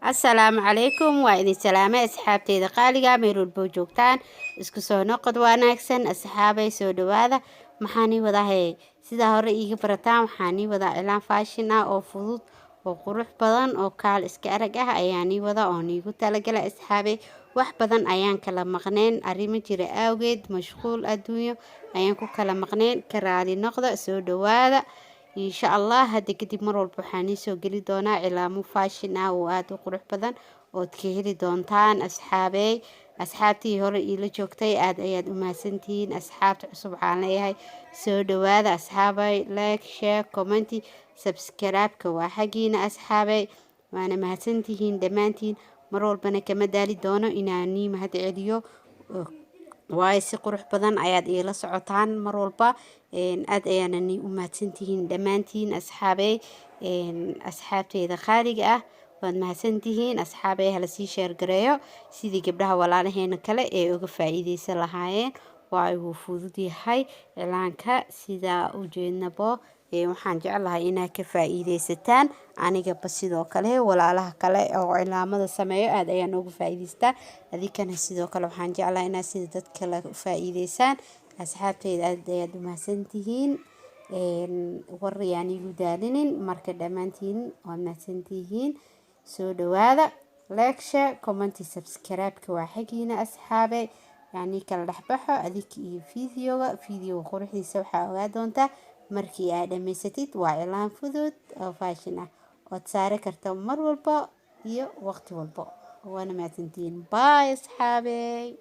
السلام عليكم وإذن سلامة أصحابتي دقالقة ميرو البوجوكتان اسكسو نقد واناكسن أصحابي سودو هذا محاني وضاهي سيدا هوري إيقي برطان محاني وضا إلان فاشنا أو فضوط أو قروح بدن أو كال إسكارقها أياني وضا أونيقو تالقلا أصحابي wax badan ayaan kala maqneen arrimo jira awgeed mashquul adduunyo ayaan ku kala maqneen ka raali noqda soo dhawaada insha Allah hadda kadib mar walba waxaan soo gali doonaa cilaamo fashion ah oo aad u qurux badan oo ka heli doontaan asxaabtii hore ila joogtay aad ayaad u mahadsantihiin asxaabta cusub waxaan leeyahay soo dhawaada asxaabay like share comment subscribe ka waa xagiina asxaabay waana mahadsantihiin dhammaantiin mar walbana kama daali doono inaan mahad celiyo waayo si qurux badan ayaad ila socotaan mar walba aad ayaana u mahadsantihiin dhammaantiin asxaabteyda qaaliga ah waad mahadsantihiin asxaabay hala sii share gareeyo sidii gabdhaha walaalaheena kale ee uga faa'iideysan lahaayeen waa uu fudud yahay cilaanka sida u jeednabo waxaan jeclahay inaad ka faa'iideysataan aniga sidoo kale walaalaha kale oo cilaamada sameeyo aad ayaan uga faa'iideystaa adikana sidoo kale waxaan jeclahay inaad sida dad kale u faa'iideysaan asxaabteyda aad ayaad u mahadsantihiin war yaan igu daalinin marka dhammaantiin waad mahadsantihiin soo dhawaada like share comment subscribe ka waa xagiina asxaabe يعني كلا دحبحو أديك فيديو قروحيسا waxaa ogaa doontaa markii aad dhameysatid waa cilaan fudud oo fashion ah oo saari karto mar walba iyo waqti walba waana mahadsantihiin bye asxaabey